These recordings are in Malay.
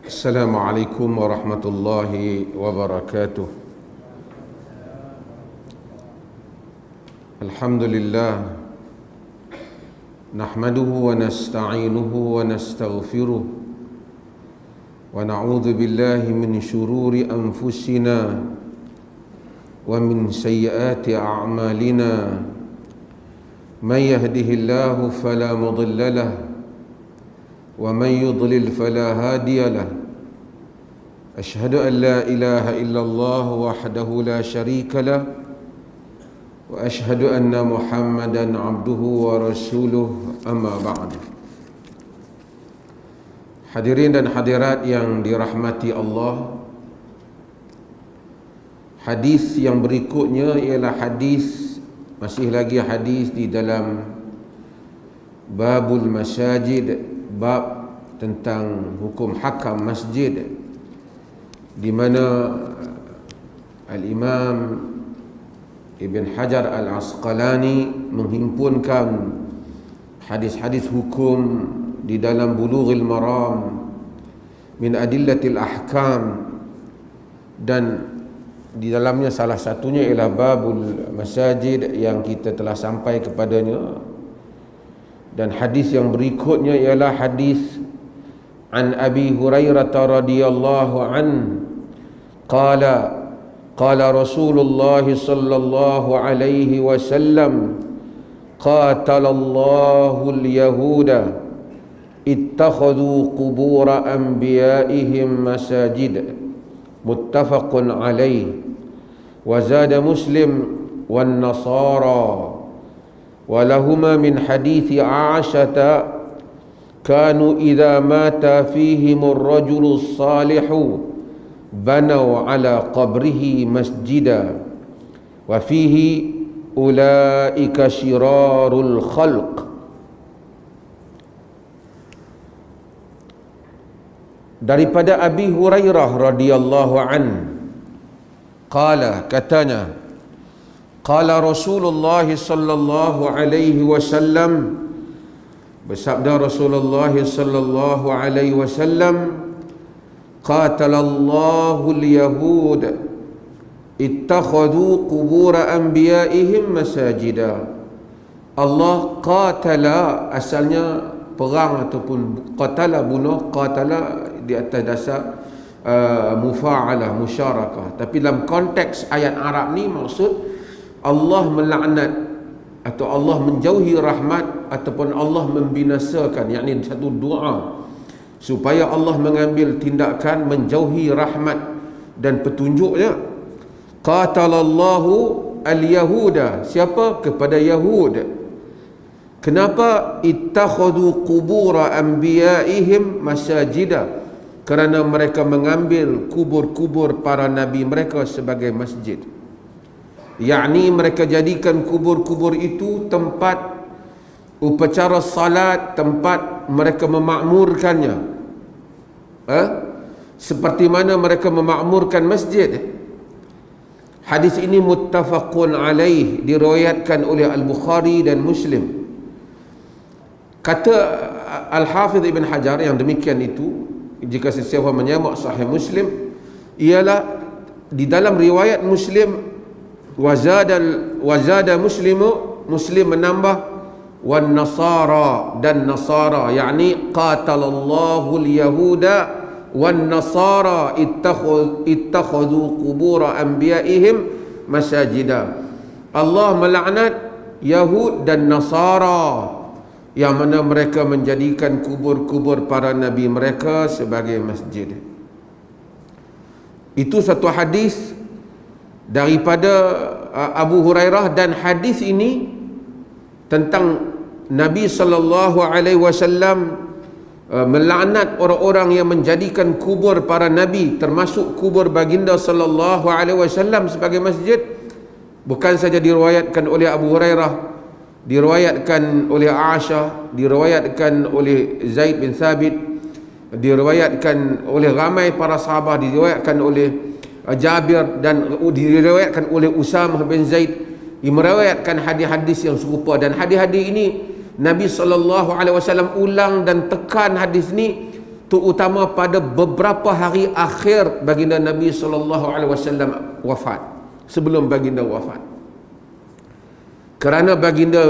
Assalamualaikum warahmatullahi wabarakatuh. Alhamdulillah, nahmaduhu wa nasta'inuhu wa nastaghfiruh wa na'udzu billahi min syururi anfusina wa min sayyiati a'malina. Man yahdihillahu fala mudilla lahu wa man yudlil fala hadiya lahu. Ashhadu an la ilaha illallah wahdahu la syarika lah wa ashhadu anna Muhammadan abduhu wa rasuluh, amma ba'd. Hadirin dan hadirat yang dirahmati Allah, hadis yang berikutnya ialah masih lagi hadis di dalam babul masajid, bab tentang hukum hakam masjid, di mana Al-Imam Ibn Hajar Al-Asqalani menghimpunkan hadis-hadis hukum di dalam Bulughul Maram min Adillatil Ahkam, dan di dalamnya salah satunya ialah babul masajid yang kita telah sampai kepadanya. Dan hadis yang berikutnya ialah hadis an Abi Hurairah radhiyallahu an qala Rasulullah sallallahu alaihi wasallam qatalallahu al-yahuda ittakhadhu qubur anbiya'ihim masajid, muttafaqun alaih. Wa zada Muslim wan Nasara ولهما من حديث عائشة كانوا إذا مات فيهم الرجل الصالح بنوا على قبره مسجدا وفيه أولئك شرار الخلق. Daripada Abi Hurairah radhiyallahu an, katanya, qala Rasulullah sallallahu alaihi wasallam, bersabda Rasulullah sallallahu alaihi wasallam, qatalallahu al-yahud ittakhadhu qubur anbiya'ihim masajida. Allah qatala asalnya perang ataupun qatala bunuh, qatala di atas dasar mufa'alah, musyarakah, tapi dalam konteks ayat Arab ni maksud Allah melaknat atau Allah menjauhi rahmat ataupun Allah membinasakan, yakni satu doa supaya Allah mengambil tindakan menjauhi rahmat dan petunjuknya. Qatalallahu al-yahuda, siapa? Kepada Yahud. Kenapa? Ittakhadhu qubur anbiya'ihim masajida, kerana mereka mengambil kubur-kubur para nabi mereka sebagai masjid. Yakni mereka jadikan kubur-kubur itu tempat upacara salat, tempat mereka memakmurkannya, seperti mana mereka memakmurkan masjid. Hadis ini muttafaqun alaih, diriwayatkan oleh Al-Bukhari dan Muslim. Kata Al-Hafidh Ibn Hajar yang demikian itu, jika sesiapa menyamak Sahih Muslim, ialah di dalam riwayat Muslim wazada Muslim menambah wan nasara, dan nasara, yakni qatalallahu al-yahuda wan nasara ittakhadhu qubur anbiya'ihim masajida. Allah melaknat Yahud dan Nasara yang mana mereka menjadikan kubur-kubur para nabi mereka sebagai masjid. Itu satu hadis daripada Abu Hurairah, dan hadis ini tentang Nabi sallallahu alaihi wasallam melaknat orang-orang yang menjadikan kubur para nabi, termasuk kubur baginda sallallahu alaihi wasallam, sebagai masjid. Bukan saja diriwayatkan oleh Abu Hurairah, diriwayatkan oleh Aisyah, diriwayatkan oleh Zaid bin Thabit, diriwayatkan oleh ramai para sahabat, diriwayatkan oleh Jabir, dan diriwayatkan oleh Usamah bin Zaid, meriwayatkan hadis-hadis yang serupa. Dan hadis-hadis ini Nabi SAW ulang dan tekan hadis ni terutama pada beberapa hari akhir baginda Nabi SAW wafat, sebelum baginda wafat, kerana baginda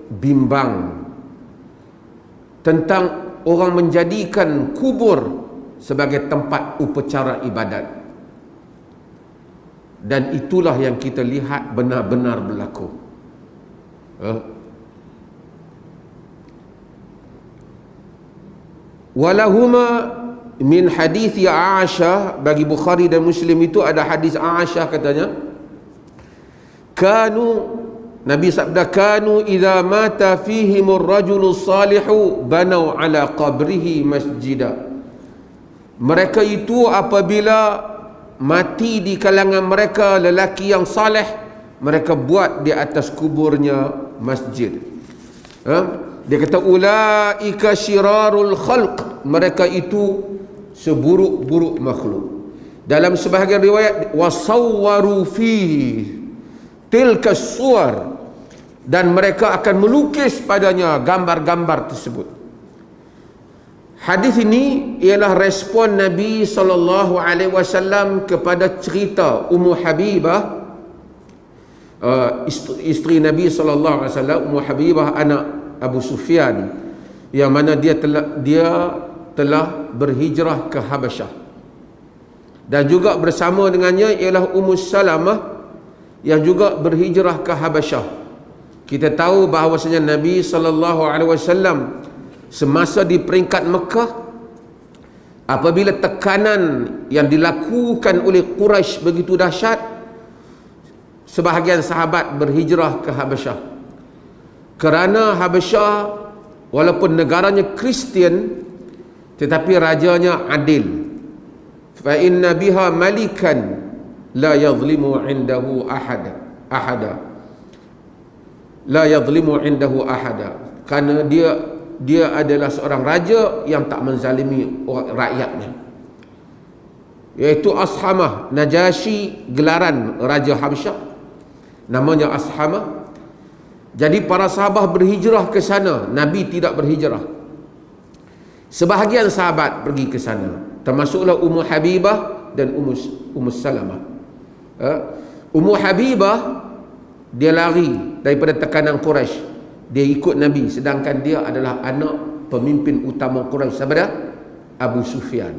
bimbang tentang orang menjadikan kubur sebagai tempat upacara ibadat, dan itulah yang kita lihat benar-benar berlaku. Walahuma min hadis Aisyah, bagi Bukhari dan Muslim itu ada hadis Aisyah, katanya Nabi sabda, kanu idza mata fihimur rajulu salihu banau ala qabrihi masjidah. Mereka itu apabila mati di kalangan mereka lelaki yang saleh, mereka buat di atas kuburnya masjid. Dia kata ulaika syirarul khalq, mereka itu seburuk-buruk makhluk. Dalam sebahagian riwayat wasawwaru fihi tilka suwar, dan mereka akan melukis padanya gambar-gambar tersebut. Hadis ini ialah respon Nabi SAW kepada cerita Ummu Habibah, isteri Nabi SAW, Ummu Habibah anak Abu Sufyan, yang mana dia telah berhijrah ke Habasyah, dan juga bersama dengannya ialah Ummu Salamah yang juga berhijrah ke Habasyah. Kita tahu bahawasanya Nabi SAW semasa di peringkat Mekah, apabila tekanan yang dilakukan oleh Quraisy begitu dahsyat, sebahagian sahabat berhijrah ke Habasyah. Kerana Habasyah walaupun negaranya Kristian, tetapi rajanya adil. Fa inna biha malikan la yadhlimu indahu ahada. La yadhlimu indahu ahada. Kerana dia adalah seorang raja yang tak menzalimi rakyatnya, iaitu Ashamah. Najasyi gelaran raja Habasyah, namanya Ashamah. Jadi para sahabat berhijrah ke sana, Nabi tidak berhijrah. Sebahagian sahabat pergi ke sana, termasuklah Ummu Habibah dan Ummu Salamah. Ummu Habibah dia lari daripada tekanan Quraisy, dia ikut Nabi, sedangkan dia adalah anak pemimpin utama Quraisy, siapa dia? Abu Sufyan.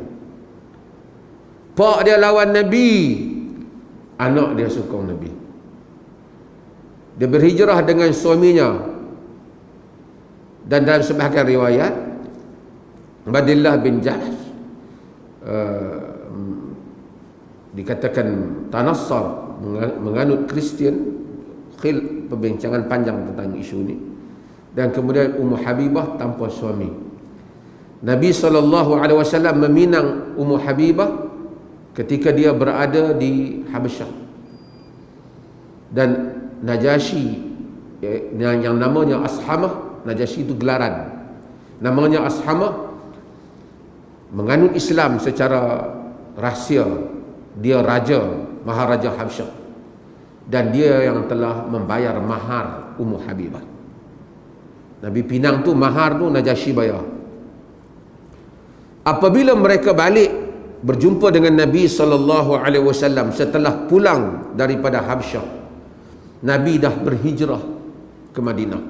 Pak dia lawan Nabi, anak dia sokong Nabi. Dia berhijrah dengan suaminya, dan dalam sebahagian riwayat Badillah bin Jahsh dikatakan tanassar, menganut Kristian. Perbincangan panjang tentang isu ini. Dan kemudian Ummu Habibah tanpa suami. Nabi SAW meminang Ummu Habibah ketika dia berada di Habasyah. Dan Najasyi yang namanya Ashamah, Najasyi itu gelaran, namanya Ashamah, menganut Islam secara rahsia. Dia raja, Maharaja Habasyah, dan dia yang telah membayar mahar Ummu Habibah. Nabi pinang tu, mahar tu Najasyi bayar. Apabila mereka balik berjumpa dengan Nabi SAW setelah pulang daripada Habasyah, Nabi dah berhijrah ke Madinah.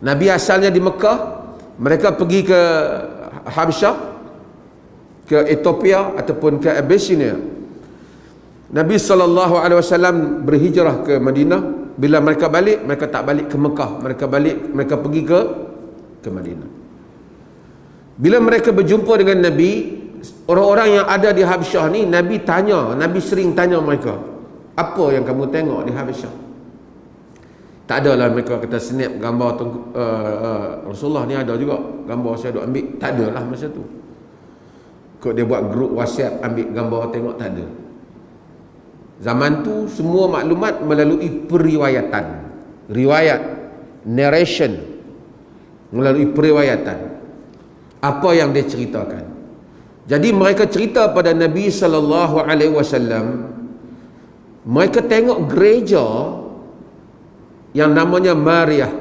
Nabi asalnya di Mekah, mereka pergi ke Habasyah, ke Ethiopia ataupun ke Abyssinia. Nabi SAW berhijrah ke Madinah. Bila mereka balik, mereka tak balik ke Mekah, mereka pergi ke Madinah. Bila mereka berjumpa dengan Nabi, orang-orang yang ada di Habasyah ni, Nabi sering tanya mereka, apa yang kamu tengok di Habasyah? Tak adalah mereka kata snap gambar Rasulullah ni, ada juga gambar saya duk ambil. Tak adalah masa tu. Kok dia buat grup WhatsApp ambil gambar tengok, tak ada. Zaman tu semua maklumat melalui periwayatan, riwayat, narration, melalui periwayatan. Apa yang dia ceritakan. Jadi mereka cerita pada Nabi SAW, mereka tengok gereja yang namanya Maria.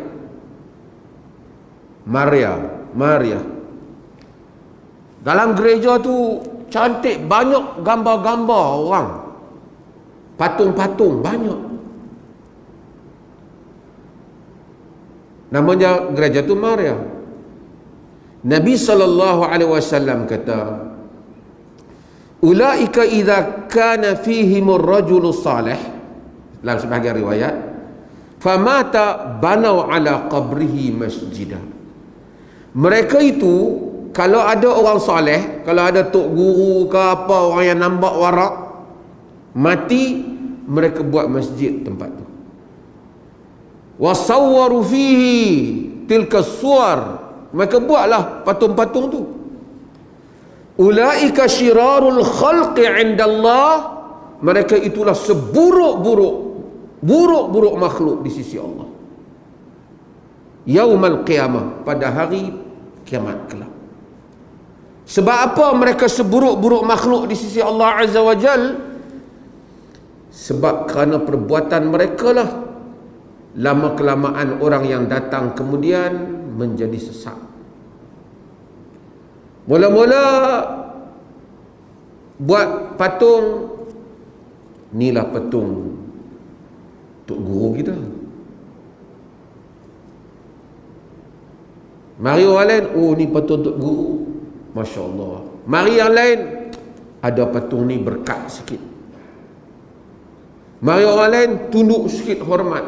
Dalam gereja tu cantik, banyak gambar-gambar orang, patung-patung banyak. Namanya gereja tu Maria. Nabi SAW kata, ulaika idza kana fihimur rajulu salih, dalam sebahagian riwayat, famata banau ala qabrihi masjidah. Mereka itu, kalau ada orang soleh, kalau ada tok guru ke apa, orang yang nampak warak, mati, mereka buat masjid tempat tu. Wasawwaru fihi tilka suwar, mereka buatlah patung-patung tu. Ulaika syirarul khalqi indallah, mereka itulah seburuk-buruk makhluk di sisi Allah. Yaumal qiyamah, pada hari kiamat kelak. Sebab apa mereka seburuk-buruk makhluk di sisi Allah Azza wa Jal? Sebab kerana perbuatan mereka lah lama kelamaan orang yang datang kemudian menjadi sesat. Mula-mula buat patung, inilah patung tok guru kita. Mari orang lain, oh ni patung tok guru, Masya Allah. Mari yang lain, ada patung ni berkat sikit. Mari orang lain, tunduk sikit hormat.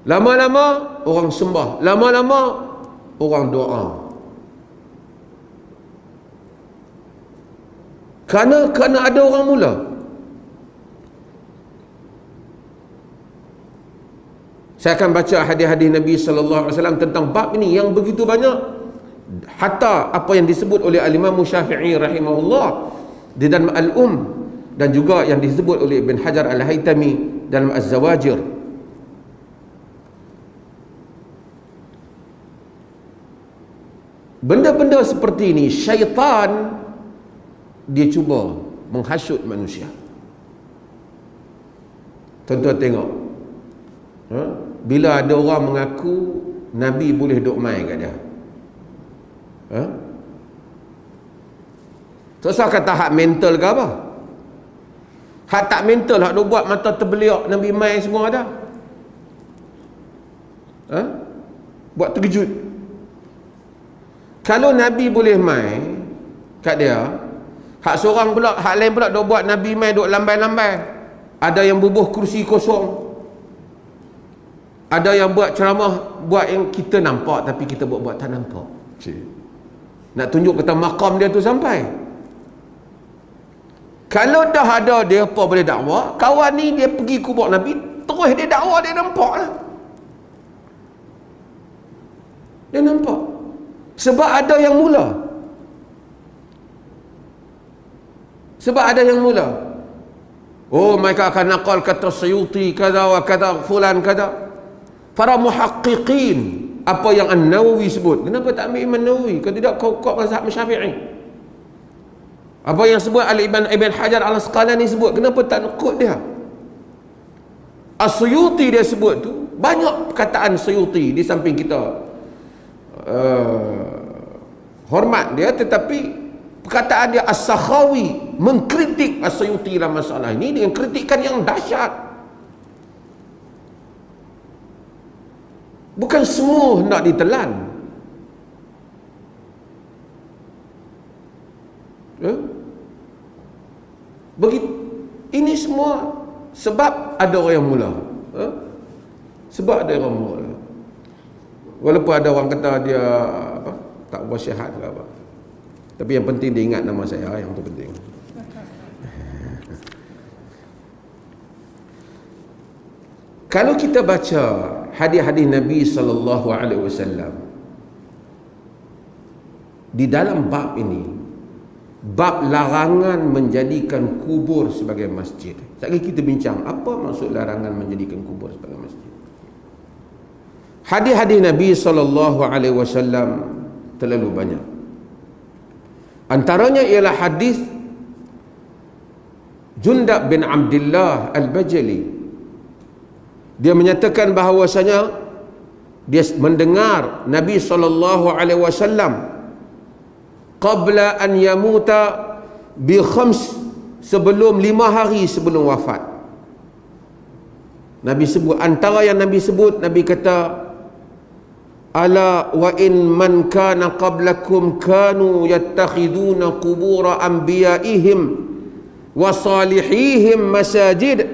Lama-lama orang sembah, lama-lama orang doa. Kerana ada orang mula. Saya akan baca hadis-hadis Nabi SAW tentang bab ini yang begitu banyak. Hatta apa yang disebut oleh Al-Imam Syafi'i rahimahullah di dalam Al-Um, dan juga yang disebut oleh Ibn Hajar Al-Haytami dalam Az-Zawajir. Benda-benda seperti ini, syaitan dia cuba menghasut manusia. Tuan-tuan tengok, bila ada orang mengaku Nabi boleh duk main kat dia, terus kata hak mental ke apa? Hak tak mental, hak duk buat mata terbeliak Nabi main semua ada. Buat terkejut. Kalau Nabi boleh main kat dia, hak seorang pula, hak lain pula duk buat Nabi main duk lambai-lambai. Ada yang bubuh kursi kosong, ada yang buat ceramah, buat yang kita nampak tapi kita buat tak nampak. Nak tunjuk kata maqam dia tu sampai. Kalau dah ada dia apa boleh dakwah, kawan ni dia pergi kubur Nabi, terus dia dakwah, dia nampak lah. Dia nampak. Sebab ada yang mula. Sebab ada yang mula. Oh, mereka akan nakal kata Suyuti kada wa kada, fulan kada. Para muhaqqiqin, apa yang An-Nawawi sebut, kenapa tak ambil Imam Nawawi? Kalau tidak kau mazhab Syafi'i. Apa yang sebut Ibn Hajar Al-Asqalani sebut, kenapa tak nukut dia? As-Suyuti dia sebut tu, banyak perkataan Suyuti di samping kita hormat dia, tetapi perkataan dia As-Sakhawi mengkritik As-Suyuti dalam masalah ini dengan kritikan yang dahsyat. Bukan semua hendak ditelan. Begitu. Ini semua sebab ada orang yang mula. Sebab ada orang mula. Walaupun ada orang kata dia apa, tak bersihat ke apa, tapi yang penting dia ingat nama saya, yang tu penting. Kalau kita baca hadis-hadis Nabi SAW di dalam bab ini, bab larangan menjadikan kubur sebagai masjid. Sekali kita bincang apa maksud larangan menjadikan kubur sebagai masjid. Hadis-hadis Nabi SAW terlalu banyak. Antaranya ialah hadis Jundab bin Abdullah Al-Bajali. Dia menyatakan bahawasanya dia mendengar Nabi SAW qabla an yamuta bi khams, sebelum 5 hari sebelum wafat. Nabi sebut, antara yang Nabi sebut, Nabi kata, ala wa in man kana qablakum kanu yattakhiduna qubura anbiya'ihim wa salihihim masajid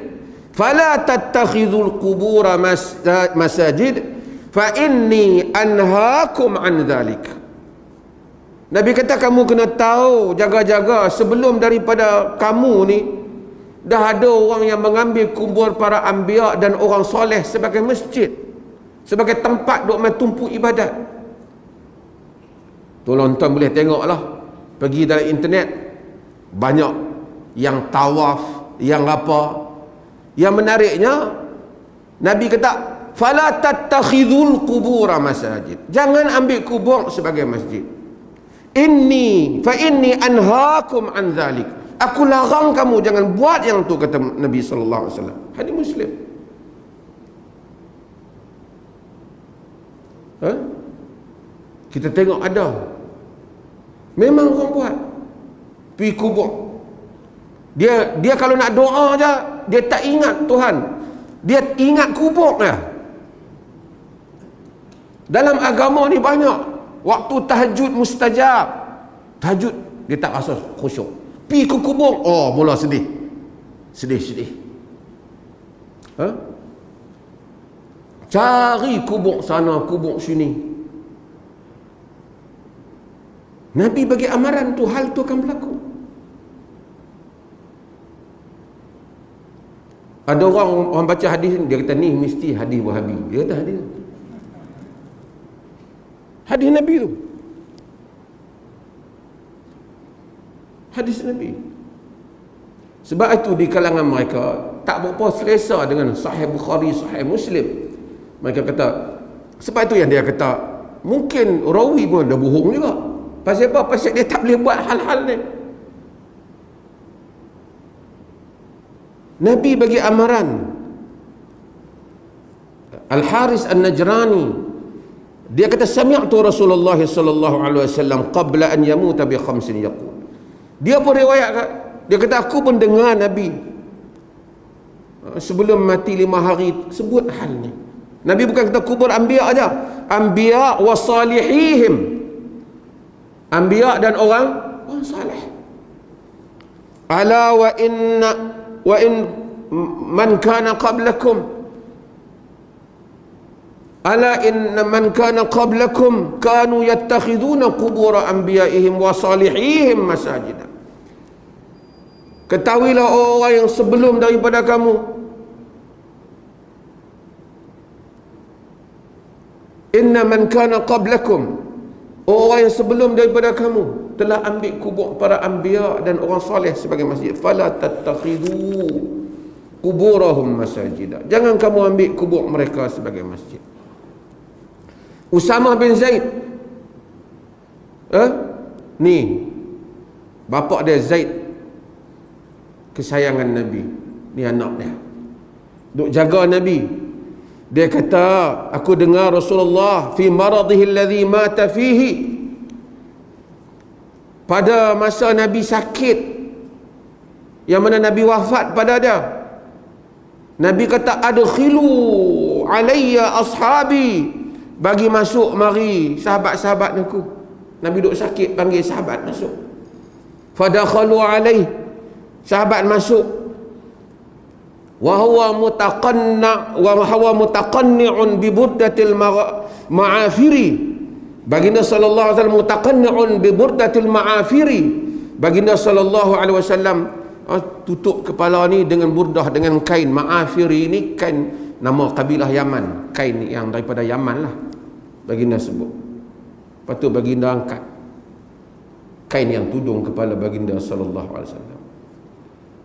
fala tattakhidul qubura masajid fa inni anhaakum an dhalik. Nabi kata, kamu kena tahu, jaga-jaga, sebelum daripada kamu ni dah ada orang yang mengambil kubur para anbiya dan orang soleh sebagai masjid, sebagai tempat duk main tumpu ibadat. Tolong tuan boleh tengoklah, pergi dalam internet, banyak yang tawaf, yang apa. Yang menariknya, Nabi kata, fala tattakhidul qubura masajid, jangan ambil kubur sebagai masjid. Fa inni anhaakum an dhalik, aku larang kamu jangan buat yang tu, kata Nabi sallallahu alaihi wasallam. Hadis Muslim. Kita tengok ada, memang orang buat pergi kubur. Dia kalau nak doa je, dia tak ingat Tuhan, dia ingat kubur je. Dalam agama ni banyak waktu tahajud mustajab, tahajud dia tak rasa khusyuk, pergi ke kubur, oh mula sedih. Cari kubur sana, kubur sini. Nabi bagi amaran tu, hal tu akan berlaku. Ada orang baca hadis ni, dia kata ni mesti hadis Wahabi. Dia kata hadis Nabi tu, hadis Nabi. Sebab itu di kalangan mereka tak berapa selesa dengan Sahih Bukhari, Sahih Muslim. Mereka kata, sebab itu yang dia kata mungkin rawi pun dah bohong juga. Pasal apa? Pasal dia tak boleh buat hal-hal ni. Nabi bagi amaran. Al-Haris An-Najrani, dia kata, sami'tu Rasulullah sallallahu alaihi wasallam qabla an yamuta bi khamsin yaqul. Dia pun riwayat, dia kata, aku pun dengar Nabi sebelum mati 5 hari sebut hal ni. Nabi bukan kata kubur anbiya aja, anbiya wa salihihim, anbiya dan orang saleh. Ala wa in man kana qablakum, ala inna man kana qablakum kanu yattakhiduna qubur anbiya'ihim wa salihihim masajida. Ketahuilah orang yang sebelum daripada kamu, inna man kana qablakum, orang yang sebelum daripada kamu telah ambil kubur para anbiya dan orang soleh sebagai masjid. Fala tattakhidu kuburahum masajida, jangan kamu ambil kubur mereka sebagai masjid. Usamah bin Zaid, ni bapa dia Zaid, kesayangan Nabi, ni anak dia, duk jaga Nabi. Dia kata, aku dengar Rasulullah fi maradhihi alladhi mata fihi, pada masa Nabi sakit yang mana Nabi wafat pada dia, Nabi kata, adkhilu alayya ashabi, bagi masuk mari sahabat-sahabat aku. Nabi duk sakit, panggil sahabat masuk. Fadakhalu alaih, sahabat masuk. Wa huwa mutaqanni'un bi burdatil ma'afiri, baginda sallallahu alaihi wasallam mutaqanni'un bi burdatil ma'afiri, baginda sallallahu alaihi wasallam tutup kepala ni dengan burdah, dengan kain. Ma'afiri ni kain, nama kabilah Yaman, kain yang daripada Yaman lah baginda sebut. Lepas tu baginda angkat kain yang tudung kepala baginda sallallahu alaihi wasallam.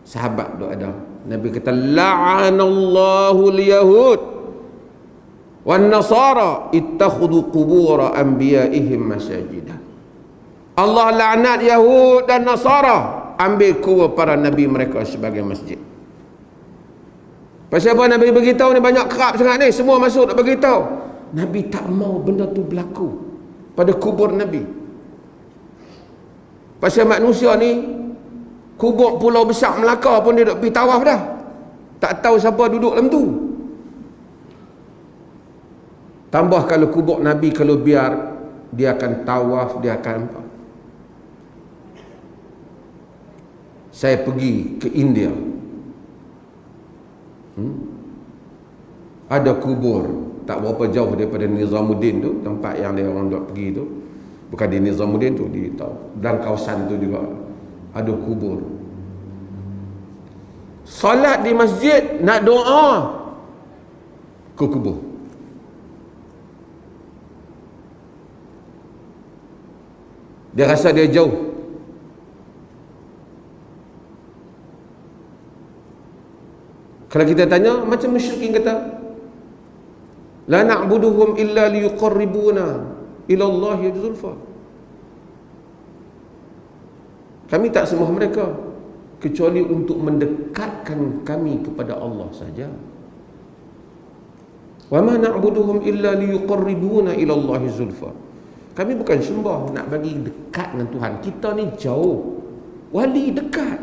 Sahabat tu ada, Nabi kata, la'anallahu al-yahud wan nasara ittakhudhu qubur anbiya'ihim masajidah. Allah laknat Yahud dan Nasara, ambil kubur para nabi mereka sebagai masjid. Pasal apa Nabi beritahu ni? Banyak kerap sangat ni, semua masuk nak beritahu. Nabi tak mau benda tu berlaku pada kubur Nabi. Pasal manusia ni, kubur Pulau Besar Melaka pun dia duk pergi tawaf dah. Tak tahu siapa duduk dalam tu. Tambah kalau kubur Nabi, kalau biar, dia akan tawaf, dia akan apa. Saya pergi ke India. Ada kubur tak berapa jauh daripada Nizamuddin tu, tempat yang dia orang duk pergi tu. Bukan di Nizamuddin tu, di dalam kawasan tu juga ada kubur. Salat di masjid, nak doa ke kubur. Dia rasa dia jauh. Kalau kita tanya, macam musyrikin kata, la na'buduhum illa liyuqarribuna ila Allahi zulfa. Kami tak sembah mereka kecuali untuk mendekatkan kami kepada Allah saja. Wa ma na'buduhum illa liyuqarribuna ila Allahi zulfa. Kami bukan sembah nak bagi dekat dengan Tuhan. Kita ni jauh. Wali dekat.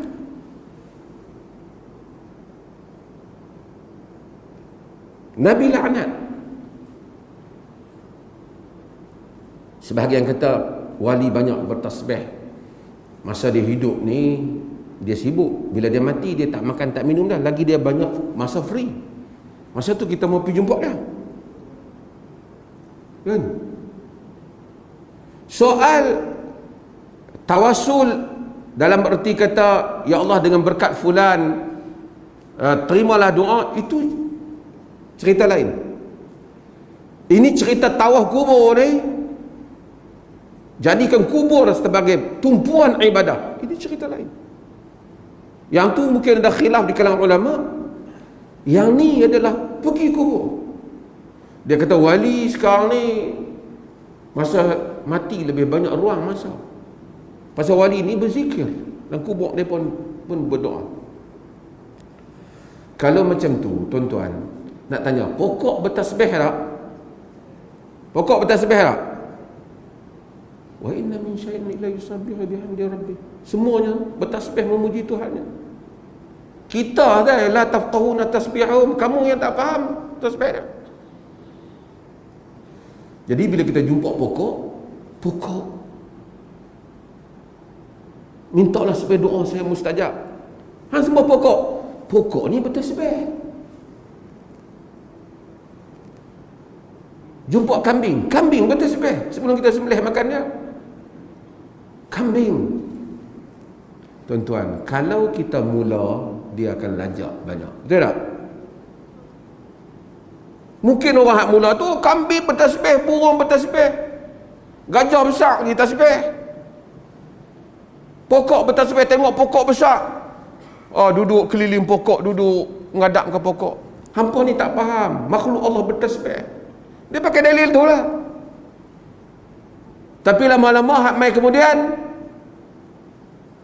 Nabi laknat. Sebahagian kata wali banyak bertasbih. Masa dia hidup ni dia sibuk. Bila dia mati dia tak makan tak minum dah. Lagi dia banyak masa free. Masa tu kita mau pergi jumpa dah. Kan? Soal tawasul dalam erti kata, ya Allah dengan berkat fulan terimalah doa, itu cerita lain. Ini cerita tawaf kubur ni, jadikan kubur sebagai tumpuan ibadah, ini cerita lain. Yang tu mungkin ada khilaf di kalangan ulama. Yang ni adalah pergi kubur. Dia kata wali sekarang ni masa mati lebih banyak ruang masa. Pasal wali ni berzikir dan kubur dia pun berdoa. Kalau macam tu, tuan-tuan, nak tanya, pokok bertasbih tak? Pokok bertasbih tak? Wa inna min syai'in illa yusabbihu bihamdi rabbih. Semuanya bertasbih memuji Tuhannya. Kita dah la tafqahuna tasbihum, kamu yang tak faham tasbih dia. Jadi bila kita jumpa pokok, mintalah supaya doa saya mustajab. Hang semua pokok ni bertasbih. Jumpa kambing bertasbih sebelum kita sembelih makan dia. Kambing. Tuan-tuan, kalau kita mula, dia akan lajak banyak. Betul tak? Mungkin orang hak mula tu kambing bertasbih, burung bertasbih, gajah besar pergi tasbih, pokok bertasbih, tengok pokok besar, duduk keliling pokok, duduk ngadap ke pokok. Hampa ni tak faham makhluk Allah bertasbih. Dia pakai dalil tu lah. Tapi lama-lama hak mai kemudian,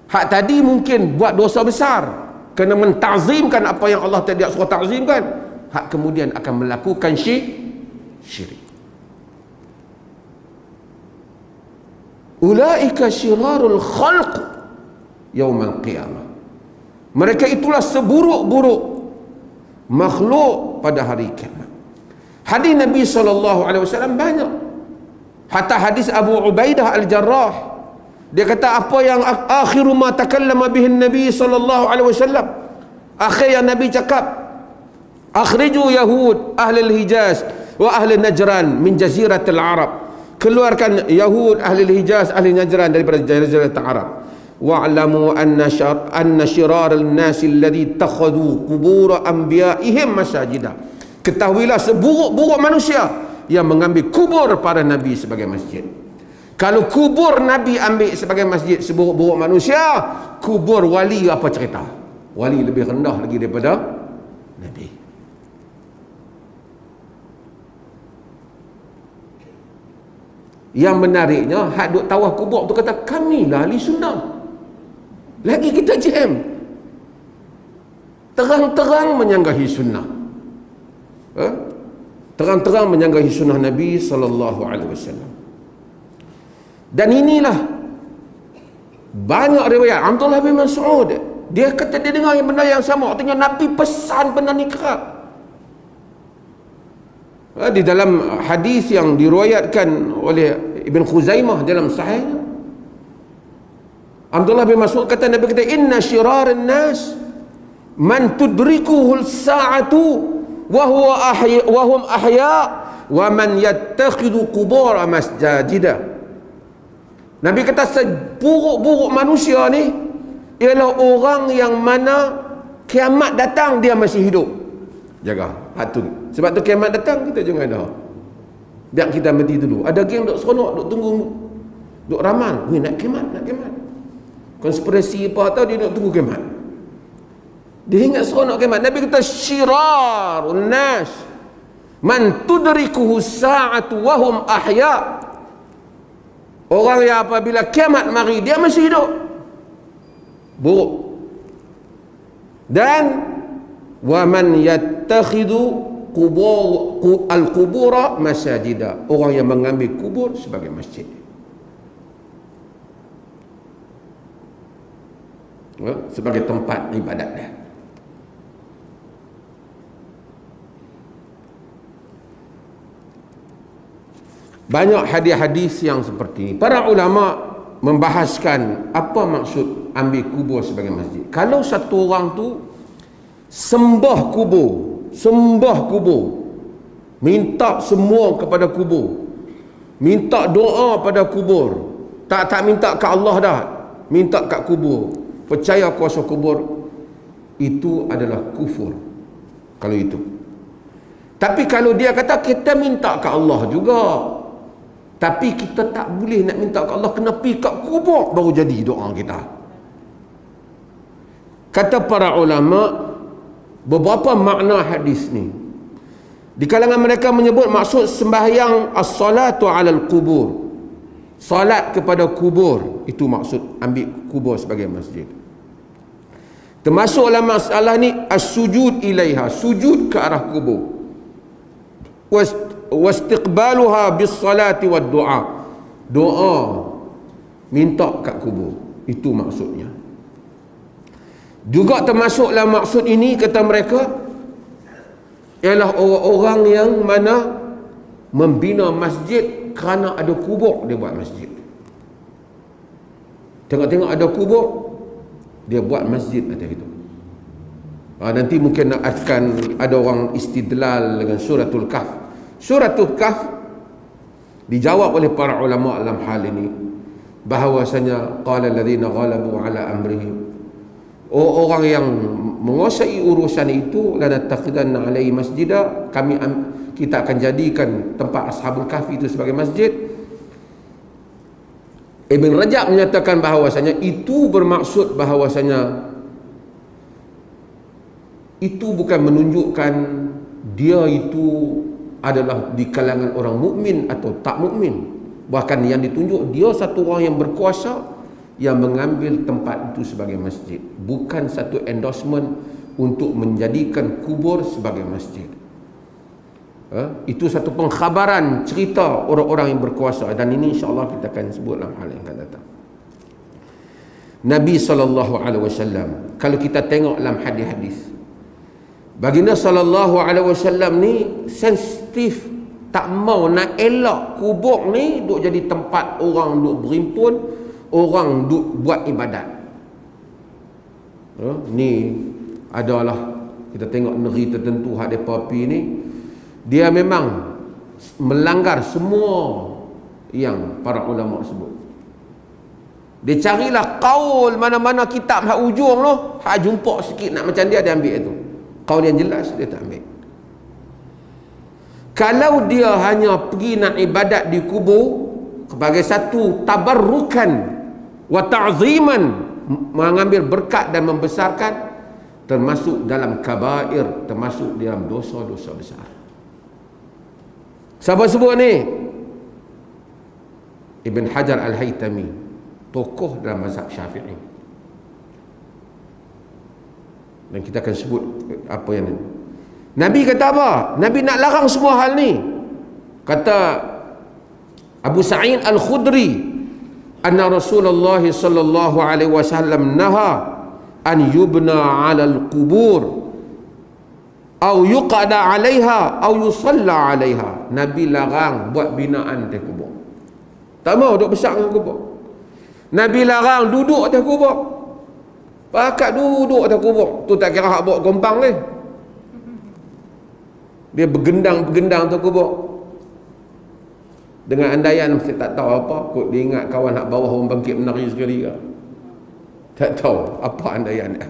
hak tadi mungkin buat dosa besar kerana mentazimkan apa yang Allah tidak suruh ta'zimkan. Hak kemudian akan melakukan syirik. Ulaika syirarul khalq yaumal qiyamah. Mereka itulah seburuk-buruk makhluk pada hari kiamat. Hadis Nabi SAW banyak. Hatta hadis Abu Ubaidah Al-Jarrah, dia kata apa yang akhiru ma takallama bihi Nabi SAW, akhir yang Nabi cakap, akhriju Yahud ahli Hijaz wa ahli Najran min jaziratil Arab. Keluarkan Yahud ahli Hijaz, ahli Najran daripada jaziratul Arab. Wa'lamu anna shirar al-nas alladhi takhadhu qubur anbiya'ihim masajida. Ketahuilah seburuk-buruk manusia yang mengambil kubur para nabi sebagai masjid. Kalau kubur nabi ambil sebagai masjid, seburuk-buruk manusia, kubur wali apa cerita? Wali lebih rendah lagi daripada nabi. Yang menariknya, hak duk tawaf kubur tu kata, kamilah ahli sunnah. Lagi kita jam. Terang-terang menyanggahi sunnah. Terang-terang menyanggahi sunnah Nabi SAW. Dan inilah Banyak riwayat. Abdullah bin Mas'ud, dia kata dia dengar yang benda yang sama. Artinya Nabi pesan benda ni kerap. Di dalam hadis yang diriwayatkan oleh Ibn Khuzaimah dalam sahihnya, Abdullah bin Mas'ud kata, Nabi kata, inna syiraran nas man tudrikuhul sa'atu wa hum ahya wa man yattakhidu qubur masjida. Nabi kata seburuk-buruk manusia ni ialah orang yang mana kiamat datang dia masih hidup. Jaga hati. Sebab tu kiamat datang kita jangan dah. Biar kita mati dulu. Ada geng duk seronok, duk tunggu, duk ramal. Weh, nak kiamat, nak kiamat. Konspirasi apa tahu dia duk tunggu kiamat. Dia ingat seronok kiamat. Nabi kata syirarun nas man tudrikuhu sa'atu wa hum ahya. Orang yang apabila kiamat mari dia masih hidup. Buruk. Dan wa man yattakhidu al-qubura masajida. Orang yang mengambil kubur sebagai masjid. Sebagai tempat ibadat dia. Banyak hadis-hadis yang seperti ini. Para ulama membahaskan apa maksud ambil kubur sebagai masjid. Kalau satu orang tu sembah kubur, minta semua kepada kubur, minta doa pada kubur, tak minta ke Allah dah, minta kat kubur, percaya kuasa kubur, itu adalah kufur. Kalau itu. Tapi kalau dia kata kita minta ke Allah juga, tapi kita tak boleh nak minta ke Allah, kena pergi kat kubur baru jadi doa kita. Kata para ulama, beberapa makna hadis ni. Di kalangan mereka menyebut maksud sembahyang as-salatu 'alal qubur. Salat kepada kubur, itu maksud ambil kubur sebagai masjid. Termasuk dalam masalah ni as-sujud ilaiha, sujud ke arah kubur. Wastiqbaluha bis-salati wad-du'a. Doa minta kat kubur. Itu maksudnya. Juga termasuk dalam maksud ini kata mereka ialah orang-orang yang mana membina masjid kerana ada kubur dia buat masjid. Tengok-tengok ada kubur dia buat masjid atas itu. Nanti mungkin akan ada orang istidlal dengan suratul Kahf. Suratul Kahf dijawab oleh para ulama dalam hal ini bahawasanya qala alladhina ghalabu ala amrihim, orang yang menguasai urusan itu, lanattakhidanna alaihi masjida, kita akan jadikan tempat Ashabul Kahfi itu sebagai masjid. Ibn Rajab menyatakan bahawasanya itu bermaksud bahawasanya itu bukan menunjukkan dia itu adalah di kalangan orang mukmin atau tak mukmin. Bahkan yang ditunjuk dia satu orang yang berkuasa yang mengambil tempat itu sebagai masjid, bukan satu endorsement untuk menjadikan kubur sebagai masjid. Itu satu pengkhabaran cerita orang-orang yang berkuasa, dan ini insya-Allah kita akan sebut dalam hal yang akan datang. Nabi SAW, kalau kita tengok dalam hadis-hadis, baginda SAW ni sensitif, tak mau nak elak kubur ni duk jadi tempat orang duk berimpun, orang duk buat ibadat. Ni adalah kita tengok negeri tertentu hak depa pi ni, dia memang melanggar semua yang para ulama sebut. Dia carilah kaul mana-mana kitab hak ujung tu, hak jumpa sikit nak macam dia ambil itu. Kaul yang jelas dia tak ambil. Kalau dia hanya pergi nak ibadat di kubur sebagai satu tabarrukan wa ta'ziman, mengambil berkat dan membesarkan, termasuk dalam kabair, termasuk dalam dosa-dosa besar. Siapa sebut ni? Ibn Hajar Al-Haytami, tokoh dalam mazhab Syafi'i. Dan kita akan sebut apa yang Nabi kata apa? Nabi nak larang semua hal ni. Kata Abu Sa'id Al-Khudri, anna Rasulullah sallallahu alaihi wasallam naha an yubna 'ala al-qubur au yuqada 'alaiha au yusalla 'alaiha. Nabi larang buat binaan atas kubur. Tak mau duduk besar dengan kubur. Nabi larang duduk atas kubur. Pakat duduk atas kubur. Tu tak kira hak bawa gompang ni. Dia bergendang atas kubur. Dengan andaian mesti tak tahu apa. Kut dia ingat kawan hak bawah orang bangkit menari sekali ke. Tak tahu apa andaian dia.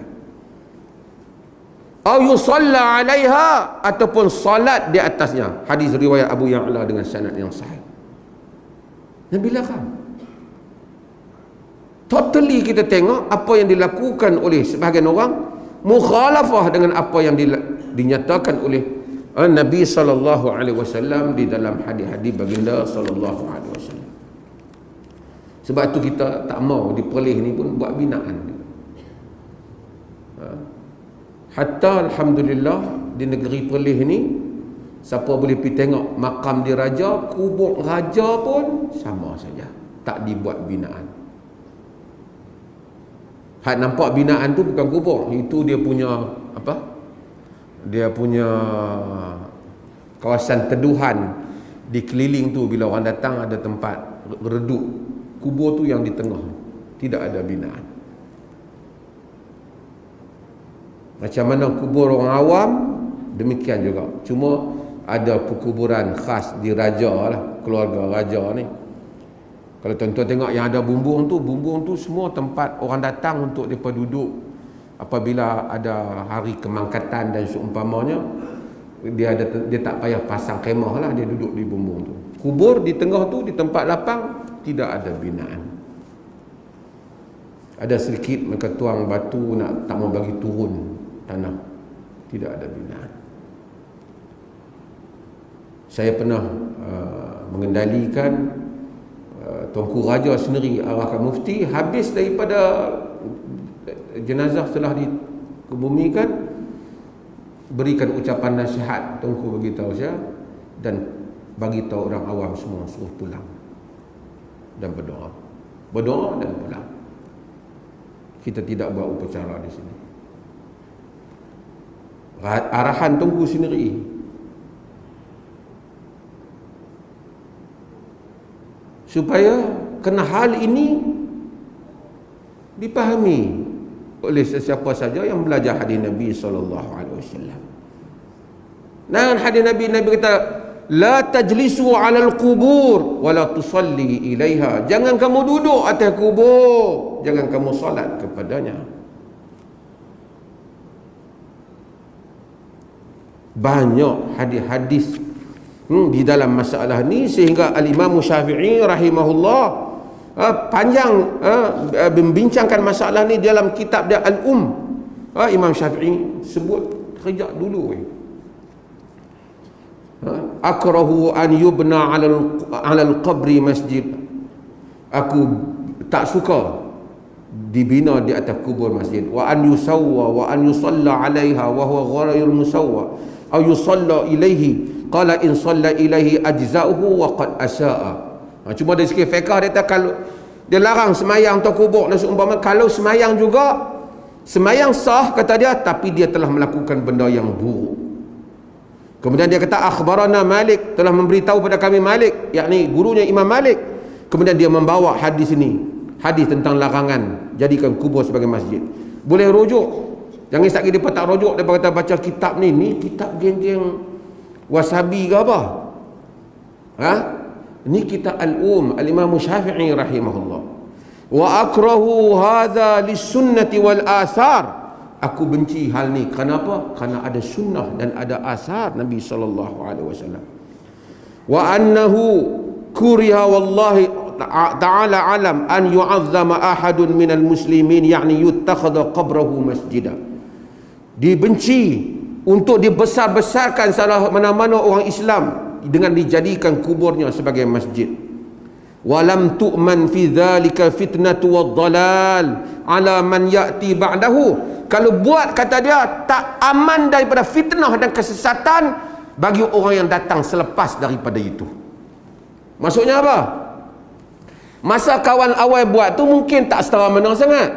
Au yusalla 'alaiha, ataupun salat di atasnya. Hadis riwayat Abu Ya'la dengan sanad yang sahih. Nabi larang. Totally kita tengok apa yang dilakukan oleh sebahagian orang mukhalafah dengan apa yang dinyatakan oleh Nabi sallallahu alaihi wasallam di dalam hadis-hadis baginda sallallahu alaihi wasallam. Sebab tu kita tak mau di Perlis ni pun buat binaan. Hatta alhamdulillah di negeri Perlis ni, siapa boleh pergi tengok makam di raja, kubur raja pun sama saja, tak dibuat binaan. Hak nampak binaan tu bukan kubur, itu dia punya apa? Dia punya kawasan teduhan di keliling tu. Bila orang datang ada tempat reduk. Kubur tu yang di tengah, tidak ada binaan. Macam mana kubur orang awam, demikian juga. Cuma ada perkuburan khas di raja lah, keluarga raja ni. Kalau tuan-tuan tengok yang ada bumbung tu semua tempat orang datang untuk mereka duduk. Apabila ada hari kemangkatan dan seumpamanya, dia tak payah pasang kemah lah, dia duduk di bumbung tu. Kubur di tengah tu, di tempat lapang, tidak ada binaan. Ada sedikit mereka tuang batu nak tak mau bagi turun tanah, tidak ada binaan. Saya pernah mengendalikan Tuanku Raja sendiri arahkan mufti, habis daripada jenazah telah dikebumikan, berikan ucapan nasihat. Tuanku beritahu saya dan bagi tahu orang awam semua suruh pulang dan berdoa dan pulang. Kita tidak buat upacara di sini. Arahan Tuanku sendiri. Supaya kena hal ini dipahami oleh sesiapa saja yang belajar hadis Nabi sallallahu alaihi wasallam. Dan hadis Nabi kata, la tajlisu 'alal qubur wa la tusalli ilaiha. Jangan kamu duduk atas kubur, jangan kamu solat kepadanya. Banyak hadis-hadis di dalam masalah ni, sehingga Al-Imam Syafi'i rahimahullah panjang membincangkan masalah ni dalam kitab dia Al-Um. Imam Syafi'i sebut sejak dulu, akrahu an yubna 'ala al-qabri masjid. Aku tak suka dibina di atas kubur masjid. Wa an yusawwa wa an yusalla 'alaiha wa huwa ghayr musawwa aw yusalla ilaihi. Qala in salla ilaihi ajza'uhu wa qad asa'a. Cuma dari segi fiqh dia kata, kalau dia larang semayang atau kubur dan seumpama, kalau semayang juga, semayang sah kata dia, tapi dia telah melakukan benda yang buruk. Kemudian dia kata akhbarana Malik, telah memberitahu pada kami Malik, yakni gurunya Imam Malik. Kemudian dia membawa hadis ini, hadis tentang larangan jadikan kubur sebagai masjid. Boleh rujuk, jangan sakit dia tak rujuk, dia kata baca kitab ni kitab geng-geng wasabi ke apa? Ini kitab Al-Um, Al-Imam Syafi'i rahimahullah. Wa akrahu hadha lis-sunnati wal athar. Aku benci hal ni. Kenapa? Kerana ada sunnah dan ada asar Nabi sallallahu alaihi wasallam. Wa annahu kuriha wallahi ta'ala alam an yu'azzama ahadun minal muslimin, yakni yuttakhadha qabrahu masjida. Dibenci untuk dibesar-besarkan salah mana-mana orang Islam dengan dijadikan kuburnya sebagai masjid. Walam tu'man fi dzalika fitnatu wad-dhalal ala man ya'ti ba'dahu. Kalau buat, kata dia, tak aman daripada fitnah dan kesesatan bagi orang yang datang selepas daripada itu. Maksudnya apa? Masa kawan awal buat tu mungkin tak setara menang sangat,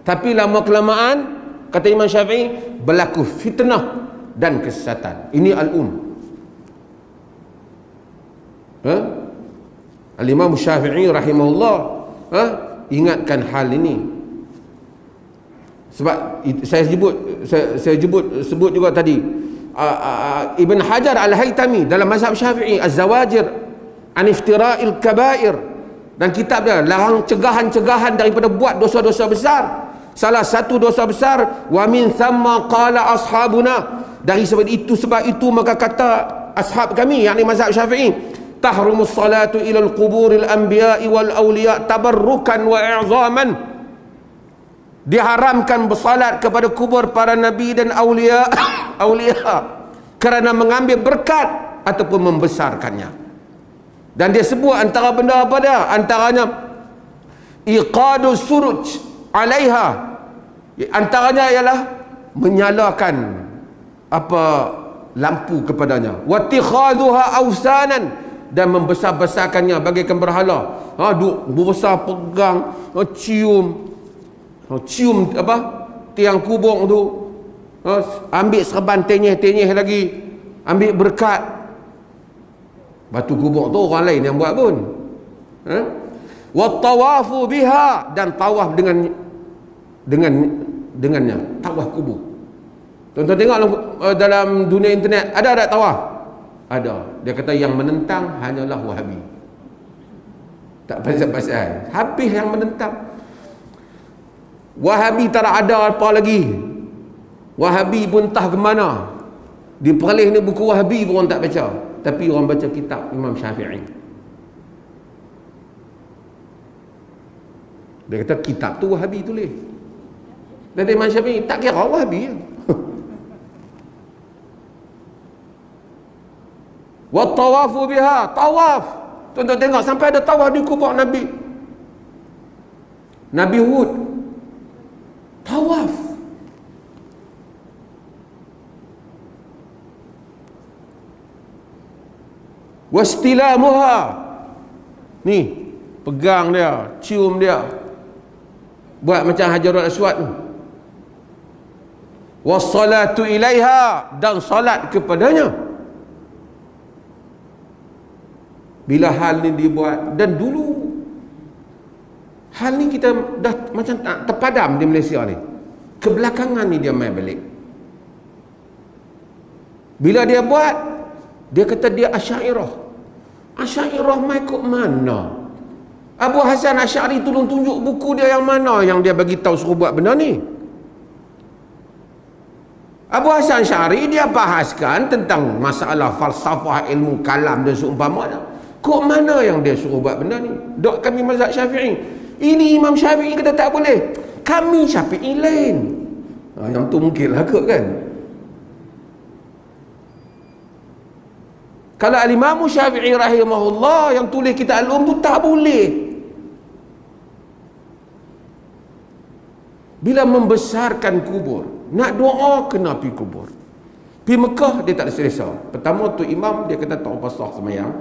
tapi lama kelamaan, kata Imam Syafi'i, berlaku fitnah dan kesesatan. Ini Al-Imam Syafi'i rahimahullah ingatkan hal ini. Sebab saya sebut juga tadi, Ibn Hajar Al-Haytami dalam mazhab Syafi'i, Az-Zawajir an Iftira'il Kabair, dan kitab dia larang cegahan-cegahan daripada buat dosa-dosa besar. Salah satu dosa besar, wa min thamma qala ashabuna, dari sebab itu maka kata ashab kami, yakni mazhab Syafi'i, tahrumus salatu ila al-quburil anbiya'i wal awliya tabarrukan wa i'zaman, diharamkan bersalat kepada kubur para nabi dan awliya kerana mengambil berkat ataupun membesarkannya. Dan dia sebut antara benda apa dia? Antaranya iqadu suruj alaiha, antaranya ialah menyalakan apa lampu kepadanya, wattikhadhuha awsanan, dan membesar-besarkannya bagaikan berhala. Duk berbesar, pegang, cium apa tiang kubur tu, ambil serban tenyeh-tenyeh lagi, ambil berkat. Batu kubur tu orang lain yang buat pun. Wattawafu biha, dan tawaf dengannya, tawaf kubur. Tuan-tuan tengok dalam dunia internet, ada tak tawaf? Ada. Dia kata yang menentang hanyalah Wahabi. Tak pasal-pasal, habis yang menentang. Wahabi tak ada apa lagi. Wahabi pun entah ke mana. Di Perlis ni buku Wahabi pun orang tak baca, tapi orang baca kitab Imam Syafi'i. Dia kata kitab tu Wahabi tulis. Dan Imam Syafi'i tak kira Wahabi. Wa tawafu biha, tawaf. Tuan-tuan tengok sampai ada tawaf di kubur Nabi Hud. Tawaf. Wastilamuha, ni pegang dia, cium dia, buat macam Hajarul Aswad tu. Wassalatu ilaiha, dan salat kepadanya. Bila hal ni dibuat, dan dulu hal ni kita dah macam tak terpadam di Malaysia ni, kebelakangan ni dia main balik. Bila dia buat, dia kata dia Asy'ariyah. Asy'ariyah mai kok mana? Abu Hasan Asy'ari tolong tunjuk buku dia yang mana yang dia bagi tahu suruh buat benda ni. Abu Hasan Asy'ari dia bahaskan tentang masalah falsafah, ilmu kalam dan seumpamanya. Kok mana yang dia suruh buat benda ni? Dok kami mazhab Syafi'i. Ini Imam Syafi'i kata tak boleh. Kami Syafi'i lain. Yang tu mungkinlah kot kan. Kalau Al-Imam Syafi'i rahimahullah yang tulis kitab Al-Um tu tak boleh. Bila membesarkan kubur, nak doa kena pergi kubur. Pergi Mekah dia tak ada selesa. Pertama tu imam dia kata tak pasah semayang.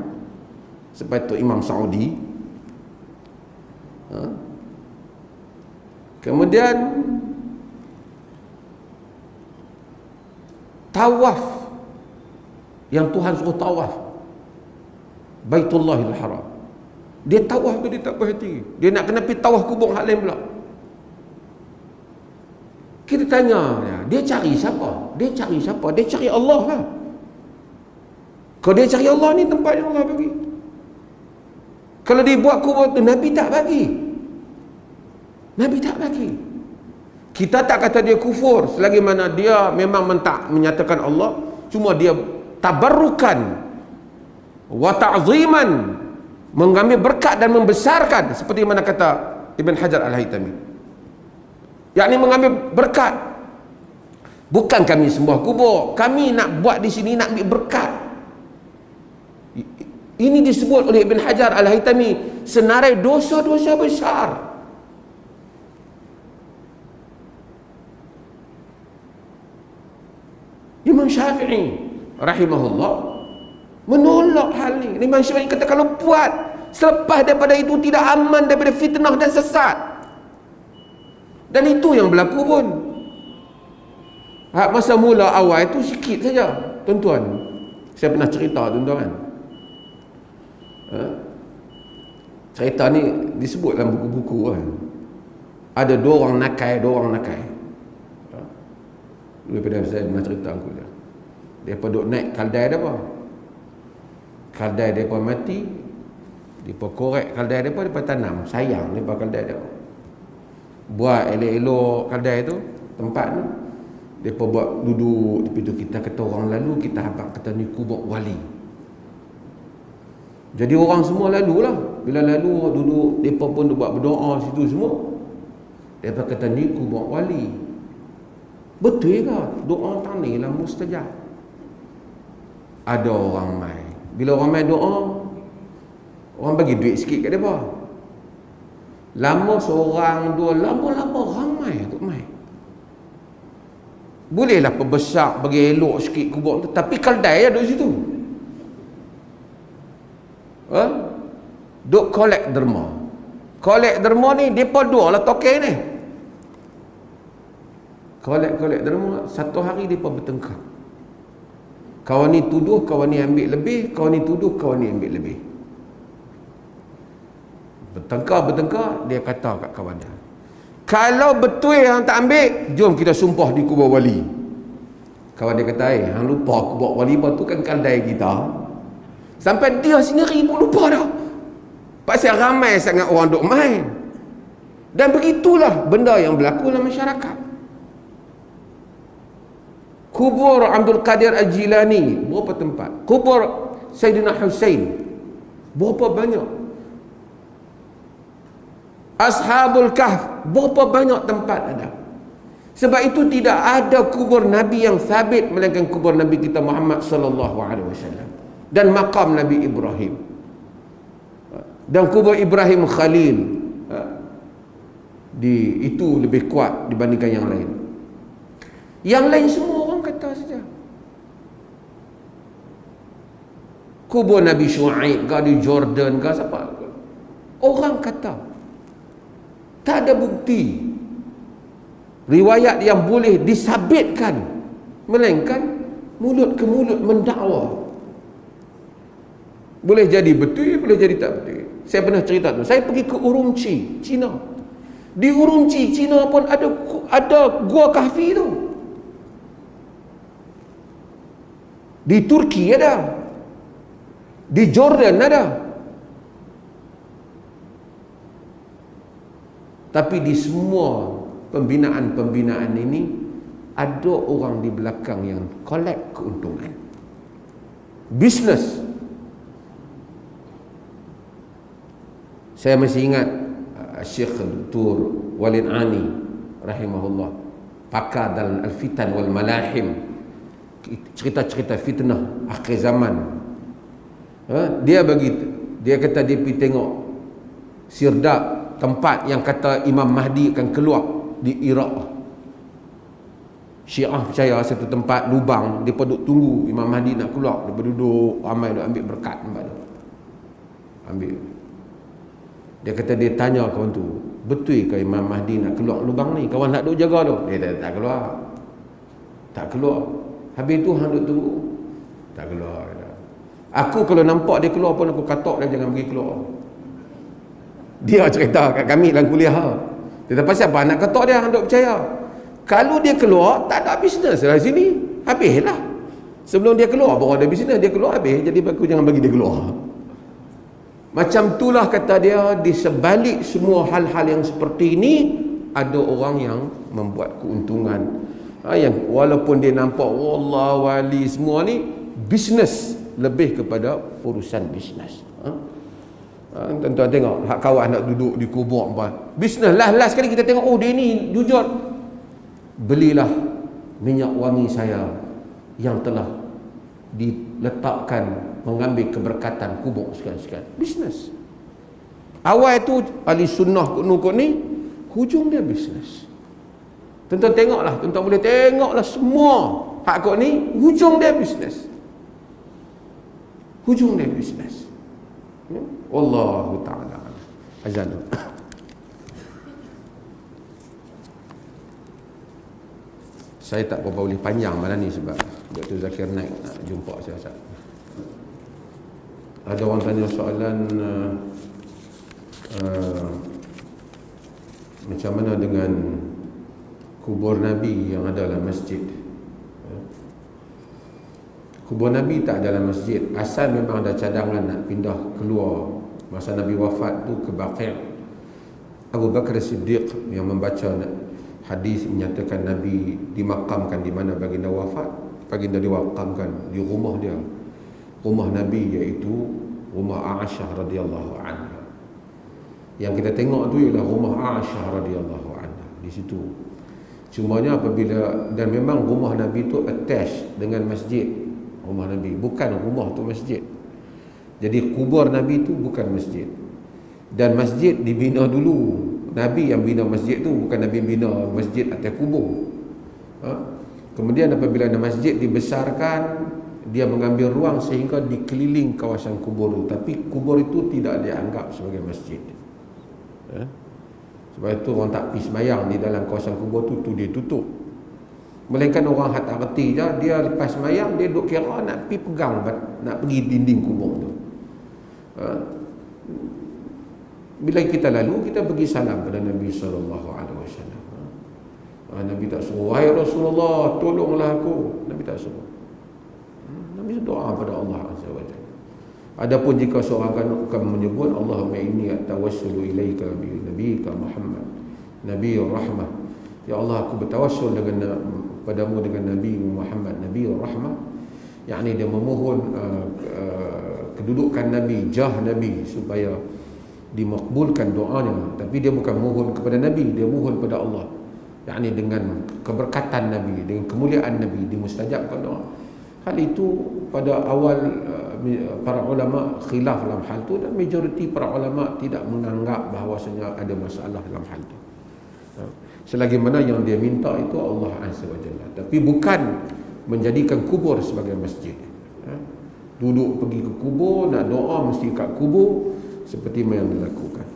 Sebab tu Imam Saudi. Kemudian tawaf, yang Tuhan suruh tawaf Baitullahil Haram, dia tawaf tu dia tak berhenti. Dia nak kena pergi tawaf kubur hak lain pula. Kita tanya dia cari siapa? Dia cari siapa? Dia cari Allah lah. Kalau dia cari Allah, ni tempat yang Allah bagi. Kalau dia buat kubur tu, Nabi tak bagi. Nabi tak bagi. Kita tak kata dia kufur selagi mana dia memang menyatakan Allah, cuma dia tabarrukan wa ta'ziman, mengambil berkat dan membesarkan, seperti mana kata Ibn Hajar Al-Haytami, yakni mengambil berkat. Bukan kami sembah kubur, kami nak buat di sini nak ambil berkat. Ini disebut oleh Ibn Hajar Al-Haytami senarai dosa-dosa besar. Imam Syafi'i rahimahullah menolak hal ni. Imam Syafi'i kata kalau buat Selepas daripada itu tidak aman daripada fitnah dan sesat. Dan itu yang berlaku pun. Masa mula awal itu sikit saja, tuan-tuan. Saya pernah cerita, tuan-tuan. Cerita ni disebut dalam buku-buku kan. Ada dua orang nakai. Daripada saya pernah cerita aku dia. Mereka duduk naik kaldai dia apa? Kaldai mereka mati. Mereka korek kaldai mereka tanam. Sayang mereka kaldai dia. Buat elok-elok kaldai tu, tempat tu. Mereka buat duduk tepi tu. Kita kata orang lalu, kita habaq kata ni kubur wali. Jadi orang semua lalu lah. Bila lalu duduk, mereka pun buat berdoa situ semua. Mereka kata ni kubur wali. Betul ke? Doa tani lah mustajab. Ada orang mai. Bila orang mai doa, orang bagi duit sikit kat mereka. Lama seorang, dua, lama-lama ramai kot mai. Bolehlah perbesar, bagi elok sikit kubur tu, tapi kaldai ada di situ. Duk collect derma. Collect derma ni depa dua lah token ni. Collect derma, satu hari depa bertengkar. Kawan ni tuduh, kawan ni ambil lebih, kawan ni tuduh, kawan ni ambil lebih. Bertengkar, dia kata kat kawan dia, kalau betul yang tak ambil, jom kita sumpah di kubur wali. Kawan dia kata, hang lupa kubur wali tu kan kaldai kita. Sampai dia sendiri pun lupa dah. Pasal ramai sangat orang duk main. Dan begitulah benda yang berlaku dalam masyarakat. Kubur Abdul Qadir Al-Jilani, berapa tempat? Kubur Sayyidina Husain, berapa banyak? Ashabul Kahf, berapa banyak tempat ada? Sebab itu tidak ada kubur Nabi yang sabit melainkan kubur Nabi kita Muhammad sallallahu alaihi wasallam dan maqam Nabi Ibrahim. Dan kubur Ibrahim Khalil itu lebih kuat dibandingkan yang lain. Yang lain semua orang kata saja. Kubur Nabi Shu'aib ke di Jordan ke siapa? Orang kata. Tak ada bukti riwayat yang boleh disabitkan, melainkan mulut ke mulut mendakwa. Boleh jadi betul, boleh jadi tak betul. Saya pernah cerita tu, saya pergi ke Urumqi, China. Di Urumqi, China pun ada gua kahfi tu. Di Turki ada. Di Jordan ada. Tapi di semua pembinaan-pembinaan ini ada orang di belakang yang collect keuntungan. Bisnes. Saya masih ingat Syekh Dr. Walid Ani rahimahullah, pakar dalam al-fitan wal malahim, cerita-cerita fitnah akhir zaman. Dia kata dia pergi tengok Sirdab, tempat yang kata Imam Mahdi akan keluar di Iraq. Syiah percaya satu tempat lubang, dia duduk tunggu Imam Mahdi nak keluar, dia duduk ramai duk ambil berkat tempat tu. Ambil. Dia kata dia tanya kawan tu, betul ke Imam Mahdi nak keluar lubang ni? Kawan nak duk jaga tu. Dia kata tak keluar. Tak keluar. Habis tu hang duk tunggu. Tak keluar. Aku kalau nampak dia keluar pun aku katok dia jangan pergi keluar. Dia cerita kat kami dalam kuliah. Dia kata pasal apa nak ketok dia, hang duk percaya. Kalau dia keluar, tak ada bisnes lah sini. Habislah. Sebelum dia keluar baru ada bisnes, dia keluar habis. Jadi aku jangan bagi dia keluar. Macam itulah kata dia, di sebalik semua hal-hal yang seperti ini ada orang yang membuat keuntungan. Yang walaupun dia nampak wallah wali semua ni, bisnes, lebih kepada urusan bisnes. Tuan-tuan tengok hak kawan nak duduk di kubur apa. Bisnes lah, last kali kita tengok, oh dia ni jujur. Belilah minyak wangi saya yang telah diletakkan mengambil keberkatan kubur sekian-sekian. Bisnes. Awal tu ahli sunnah kot ni, hujung dia bisnes. Tuan-tuan tengoklah, tuan-tuan boleh tengoklah semua hak kot ni, hujung dia bisnes. Hujung dia bisnes. Ya? Wallahu ta'ala azan. Saya tak berapa boleh panjang malam ni sebab Dr. Zakir naik nak jumpa saya. Ada orang tanya soalan macam mana dengan kubur Nabi yang ada dalam masjid. Kubur Nabi tak ada dalam masjid. Asal memang ada cadangan nak pindah keluar masa Nabi wafat tu ke Baqi'. Abu Bakar Siddiq yang membaca hadis menyatakan Nabi dimakamkan di mana baginda wafat. Baginda diwakamkan di rumah dia, rumah Nabi, iaitu rumah Aisyah radhiyallahu anha. Yang kita tengok tu ialah rumah Aisyah radhiyallahu anha di situ. Cumanya apabila, dan memang rumah Nabi tu attach dengan masjid. Rumah Nabi bukan rumah tu masjid. Jadi kubur Nabi tu bukan masjid. Dan masjid dibina dulu. Nabi yang bina masjid tu, bukan Nabi bina masjid atas kubur. Kemudian apabila ada masjid dibesarkan, dia mengambil ruang sehingga dikeliling kawasan kubur itu. Tapi kubur itu tidak dianggap sebagai masjid. Sebab itu orang tak pergi sembahyang di dalam kawasan kubur tu dia tutup. Melainkan orang tak reti je, dia lepas sembahyang dia duk kira nak pergi pegang, nak pergi dinding kubur tu. Bila kita lalu, kita bagi salam pada Nabi SAW. Nabi tak suruh, wahai Rasulullah, tolonglah aku. Nabi tak suruh. Nabi doa pada Allah Azza wa Jalla. Adapun jika seorang akan menyebut Allahumma inni atawassulu ilaika bi nabiyika Muhammad nabiyur rahmah, ya Allah, aku bertawassul dengan padamu dengan Nabi Muhammad nabiyur rahmah, yakni dia memohon kedudukan Nabi, jah Nabi, supaya dimakbulkan doanya. Tapi dia bukan mohon kepada Nabi, dia mohon pada Allah, yakni dengan keberkatan Nabi, dengan kemuliaan Nabi dimustajabkan doa. Hal itu pada awal para ulama khilaf dalam hal itu, dan majoriti para ulama tidak menganggap bahawasanya ada masalah dalam hal itu, selagi mana yang dia minta itu Allah Azza wa Jalla. Tapi bukan menjadikan kubur sebagai masjid. Duduk pergi ke kubur, nak doa mesti kat kubur, seperti yang dilakukan.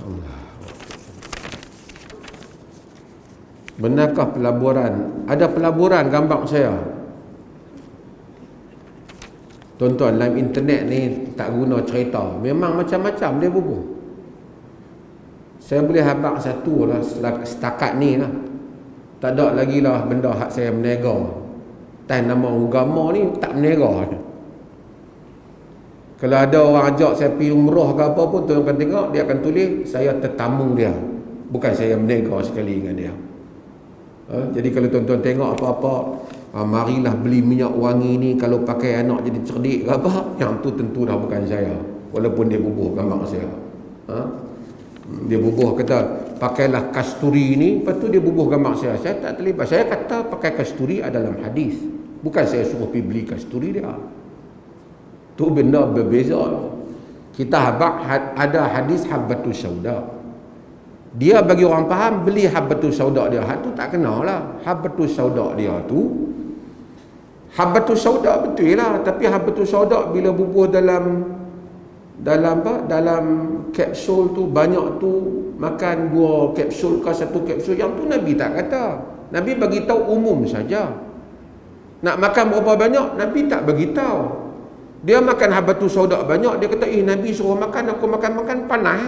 Allah. Benarkah pelaburan? Ada pelaburan gambar saya. Tuan-tuan, dalam internet ni tak guna cerita. Memang macam-macam dia bubuh. Saya boleh habaq satu lah setakat ni lah. Tak ada lagi lah benda hak saya menega. Dan nama agama ni tak menega. Kalau ada orang ajak saya pergi umrah ke apa pun, tuan akan tengok dia akan tulis saya tetamu dia, bukan saya menega sekali dengan dia. Jadi kalau tuan-tuan tengok apa-apa, marilah beli minyak wangi ni kalau pakai anak jadi cerdik ke apa, yang tu tentu dah bukan saya, walaupun dia bubuh gambar saya. Dia bubuh kata pakailah kasturi ni, lepas tu dia bubuh gambar saya. Saya tak terlibat. Saya kata pakai kasturi adalah dalam hadis, bukan saya suruh pergi beli kasturi dia. Tu benda berbeza. Kita habaq ada hadis habbatus sauda. Dia bagi orang faham beli habbatus sauda dia. Hak tu tak kenal lah. Habbatus sauda dia tu, habbatus sauda betul lah, tapi habbatus sauda bila bubuh dalam kapsul tu, banyak tu, makan 2 kapsul ke 1 kapsul, yang tu Nabi tak kata. Nabi bagi tahu umum saja. Nak makan berapa banyak Nabi tak bagi tahu. Dia makan habbatus sauda banyak, dia kata Nabi suruh makan, aku makan panas.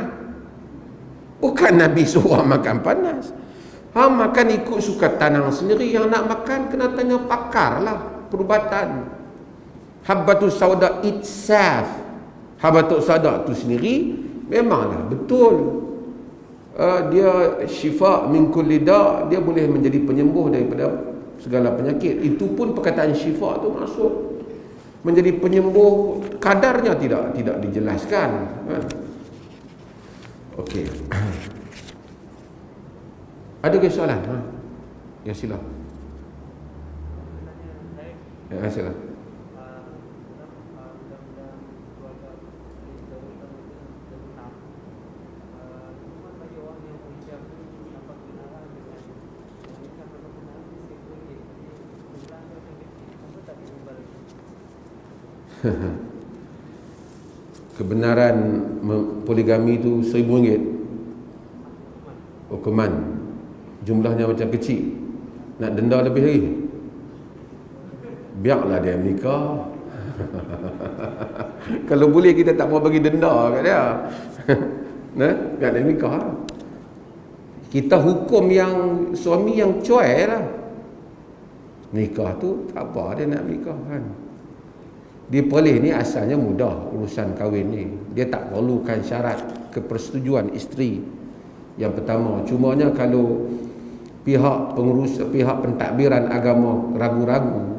Bukan Nabi suruh makan panas. Makan ikut suka tanang sendiri. Yang nak makan kena tanya pakar lah, perubatan. Habbatus sauda itself, habbatus sauda tu sendiri memanglah betul, dia syifa min kulli da', dia boleh menjadi penyembuh daripada segala penyakit. Itu pun perkataan syifa tu masuk menjadi penyembuh, kadarnya tidak dijelaskan, kan? Okey. Ada ke soalan? Ya, sila. Ya, sila. Kebenaran poligami itu RM1,000 hukuman, jumlahnya macam kecil, nak denda lebih lagi. Biarlah dia nikah. Kalau boleh kita tak mau bagi denda kat dia. Nah, biar dia nikah. Kita hukum yang suami yang cuai lah. Nikah tu tak apa, dia nak nikah kan. Dia boleh ni asalnya mudah urusan kahwin ni. Dia tak perlukan syarat kepersetujuan isteri yang pertama. Cumanya kalau pihak pengurus, pihak pentadbiran agama ragu-ragu,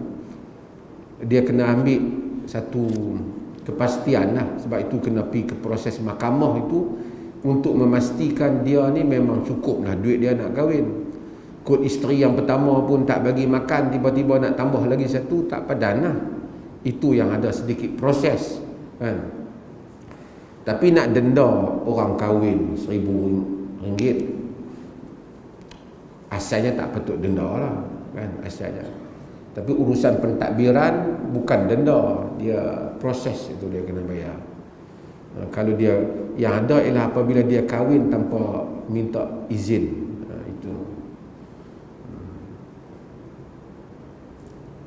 dia kena ambil satu kepastian lah. Sebab itu kena pergi ke proses mahkamah itu untuk memastikan dia ni memang cukup lah duit dia nak kahwin. Kod isteri yang pertama pun tak bagi makan, tiba-tiba nak tambah lagi satu, tak padan lah. Itu yang ada sedikit proses kan. Tapi nak denda orang kahwin RM1,000, asalnya tak patut denda lah kan, asalnya. Tapi urusan pentadbiran bukan denda, dia proses itu dia kena bayar. Kalau dia yang ada ialah apabila dia kahwin tanpa minta izin, itu.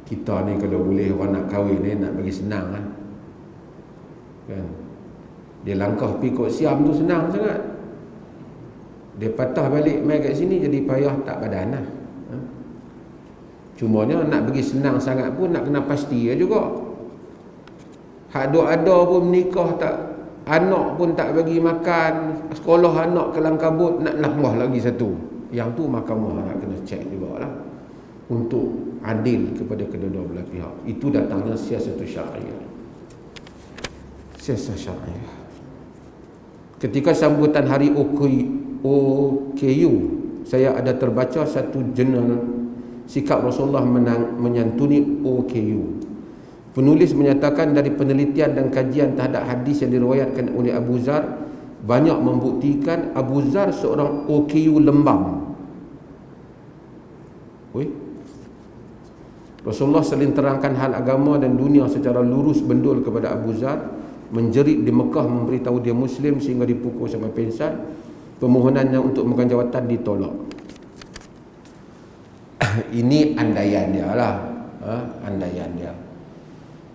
Kita ni kalau boleh orang nak kahwin ni nak bagi senang lah kan. Dia langkah pergi kot Siam tu senang sangat. Dia patah balik mai kat sini jadi payah tak badan lah. Cumanya nak bagi senang sangat pun nak kena pasti juga. Hak duk ada pun menikah tak, anak pun tak bagi makan, sekolah anak kelang kabut, nak nambah lagi satu. Yang tu mahkamah nak kena cek jugalah untuk adil kepada kedua-dua belah pihak. Itu datangnya siasatul syariah. Siasat syariah. Ketika sambutan hari OKU, saya ada terbaca satu jurnal sikap Rasulullah menyantuni OKU. Penulis menyatakan dari penelitian dan kajian terhadap hadis yang diriwayatkan oleh Abu Zar, banyak membuktikan Abu Zar seorang OKU lembam. Rasulullah selain terangkan hal agama dan dunia secara lurus bendul kepada Abu Zar, menjerit di Mekah memberitahu dia Muslim sehingga dipukul sampai pingsan. Permohonannya untuk memegang jawatan ditolak. Ini andaian dia lah, andaian dia.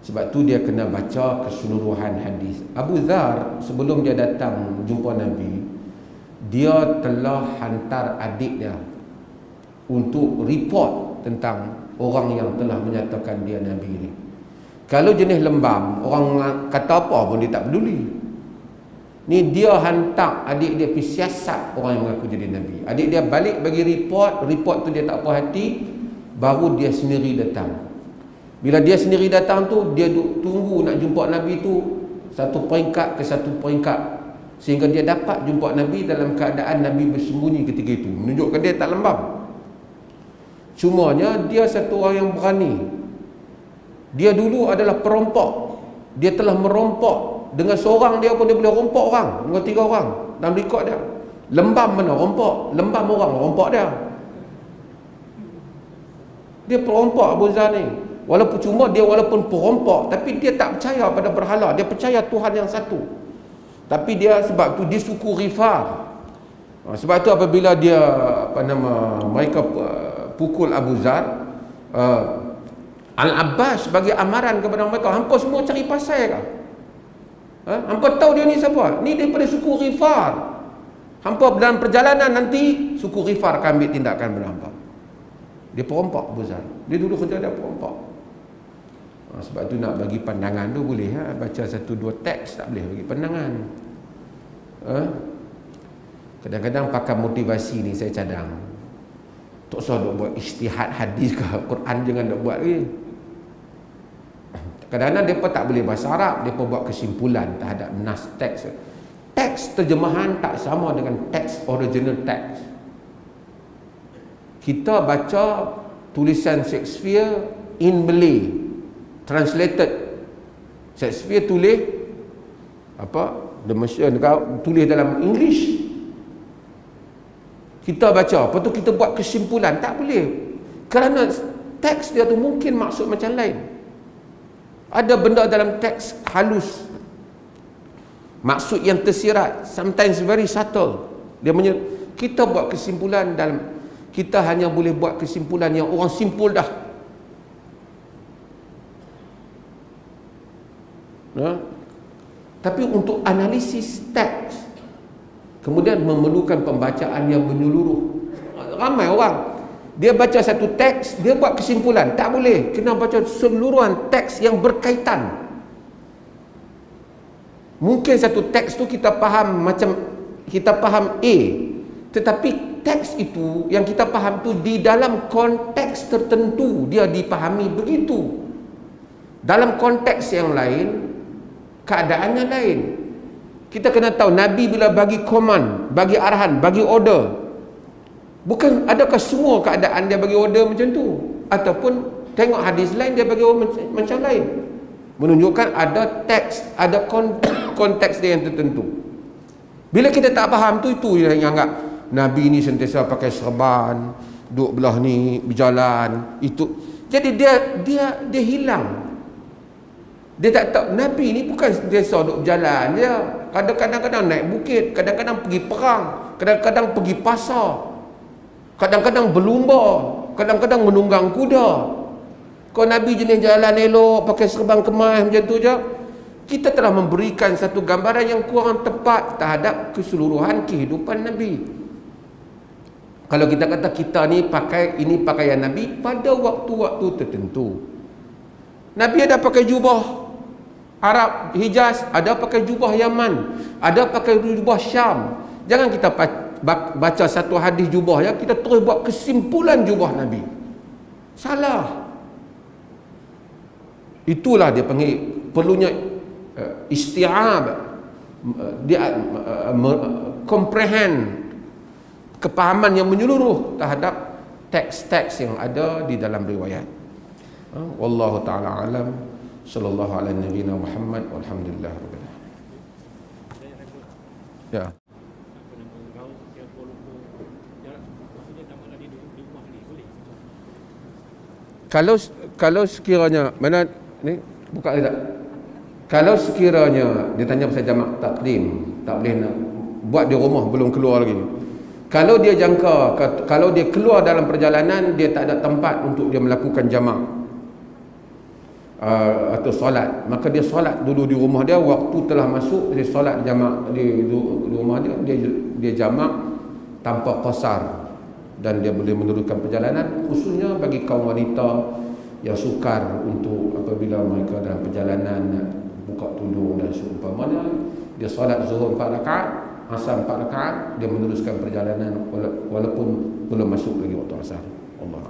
Sebab tu dia kena baca keseluruhan hadis. Abu Zar sebelum dia datang jumpa Nabi, dia telah hantar adik dia untuk report tentang orang yang telah menyatakan dia Nabi ni. Kalau jenis lembam, orang kata apa pun dia tak peduli. Ni dia hantar adik dia pergi siasat orang yang mengaku jadi Nabi. Adik dia balik bagi report tu dia tak puas hati, baru dia sendiri datang. Bila dia sendiri datang tu, dia tunggu nak jumpa Nabi tu satu peringkat ke satu peringkat, sehingga dia dapat jumpa Nabi dalam keadaan Nabi bersembunyi ketika itu, menunjukkan dia tak lembam. Cumanya dia satu orang yang berani. Dia dulu adalah perompok. Dia telah merompok. Dengan seorang dia pun dia boleh rompok orang, dengan 3 orang dalam rekod dia. Lembam mana rompok, lembam orang rompok dia. Dia perompok Abu Zar ni. Walaupun perompok, tapi dia tak percaya pada berhala, dia percaya Tuhan yang satu. Tapi dia sebab tu dia suku Ghifar. Sebab tu apabila dia mereka pukul Abu Zar, Al-Abbas bagi amaran kepada mereka, hampa semua cari pasal kah? Hampa tahu dia ni siapa? Ni daripada suku Ghifar. Hampa dalam perjalanan nanti suku Ghifar akan ambil tindakan pada hampa. Dia perompak Abu Zar. Dia dulu kerja dia perompak. Sebab tu nak bagi pandangan tu boleh baca 1-2 teks, tak boleh bagi pandangan. Kadang-kadang pakai motivasi ni saya cadang. Tak usah duk buat ijtihad hadis ke Quran, jangan duk buat lagi. Kadang-kadang mereka tak boleh bahasa Arab, mereka buat kesimpulan terhadap nas teks. Teks terjemahan tak sama dengan teks original teks. Kita baca tulisan Shakespeare in Malay, translated. Shakespeare tulis apa? The Machine, tulis dalam English. Kita baca, lepas tu kita buat kesimpulan, tak boleh. Kerana teks dia tu mungkin maksud macam lain. Ada benda dalam teks halus, maksud yang tersirat, sometimes very subtle. Kita buat kesimpulan kita hanya boleh buat kesimpulan yang orang simpul dah. Tapi untuk analisis teks kemudian memerlukan pembacaan yang menyeluruh. Ramai orang dia baca satu teks, dia buat kesimpulan. Tak boleh, kena baca seluruhan teks yang berkaitan. Mungkin satu teks tu kita faham macam kita faham A, tetapi teks itu yang kita faham tu di dalam konteks tertentu dia dipahami begitu. Dalam konteks yang lain keadaannya lain. Kita kena tahu Nabi bila bagi command, bagi arahan, bagi order, bukan adakah semua keadaan dia bagi order macam tu, ataupun tengok hadis lain dia bagi order macam lain, menunjukkan ada teks, ada konteks dia yang tertentu. Bila kita tak faham tu, itu yang anggap Nabi ni sentiasa pakai serban, duduk belah ni, berjalan, itu. Jadi dia hilang. Dia tak tahu Nabi ni bukan sentiasa duduk berjalan dia. Kadang-kadang naik bukit, kadang-kadang pergi perang, kadang-kadang pergi pasar, kadang-kadang berlumba, kadang-kadang menunggang kuda. Kalau Nabi jenis jalan elok, pakai serban kemas macam tu je, kita telah memberikan satu gambaran yang kurang tepat terhadap keseluruhan kehidupan Nabi. Kalau kita kata kita ni pakai ini pakaian Nabi pada waktu-waktu tertentu. Nabi ada pakai jubah Arab Hijaz, ada pakai jubah Yaman, ada pakai jubah Syam. Jangan kita baca satu hadis jubah ya, kita terus buat kesimpulan jubah Nabi. Salah. Itulah dia panggil perlunya isti'ab, dia comprehend, kepahaman yang menyeluruh terhadap teks-teks yang ada di dalam riwayat. Wallahu ta'ala alam. Sallallahu ala nabiyina Muhammad walhamdulillah rabbil alamin. Ya. Kalau sekiranya mana ni buka tak? Kalau sekiranya dia tanya pasal jamak takdim, tak boleh nak buat di rumah belum keluar lagi. Kalau dia jangka, kalau dia keluar dalam perjalanan, dia tak ada tempat untuk dia melakukan jamak atau solat, maka dia solat dulu di rumah dia. Waktu telah masuk, dia solat jamak di rumah dia jamak tanpa qasar, dan dia boleh meneruskan perjalanan, khususnya bagi kaum wanita yang sukar untuk apabila mereka dalam perjalanan nak buka tudung dan seumpamanya. Dia solat zuhur 4 rakaat, asar 4 rakaat, dia meneruskan perjalanan walaupun belum masuk lagi waktu asar. Allah.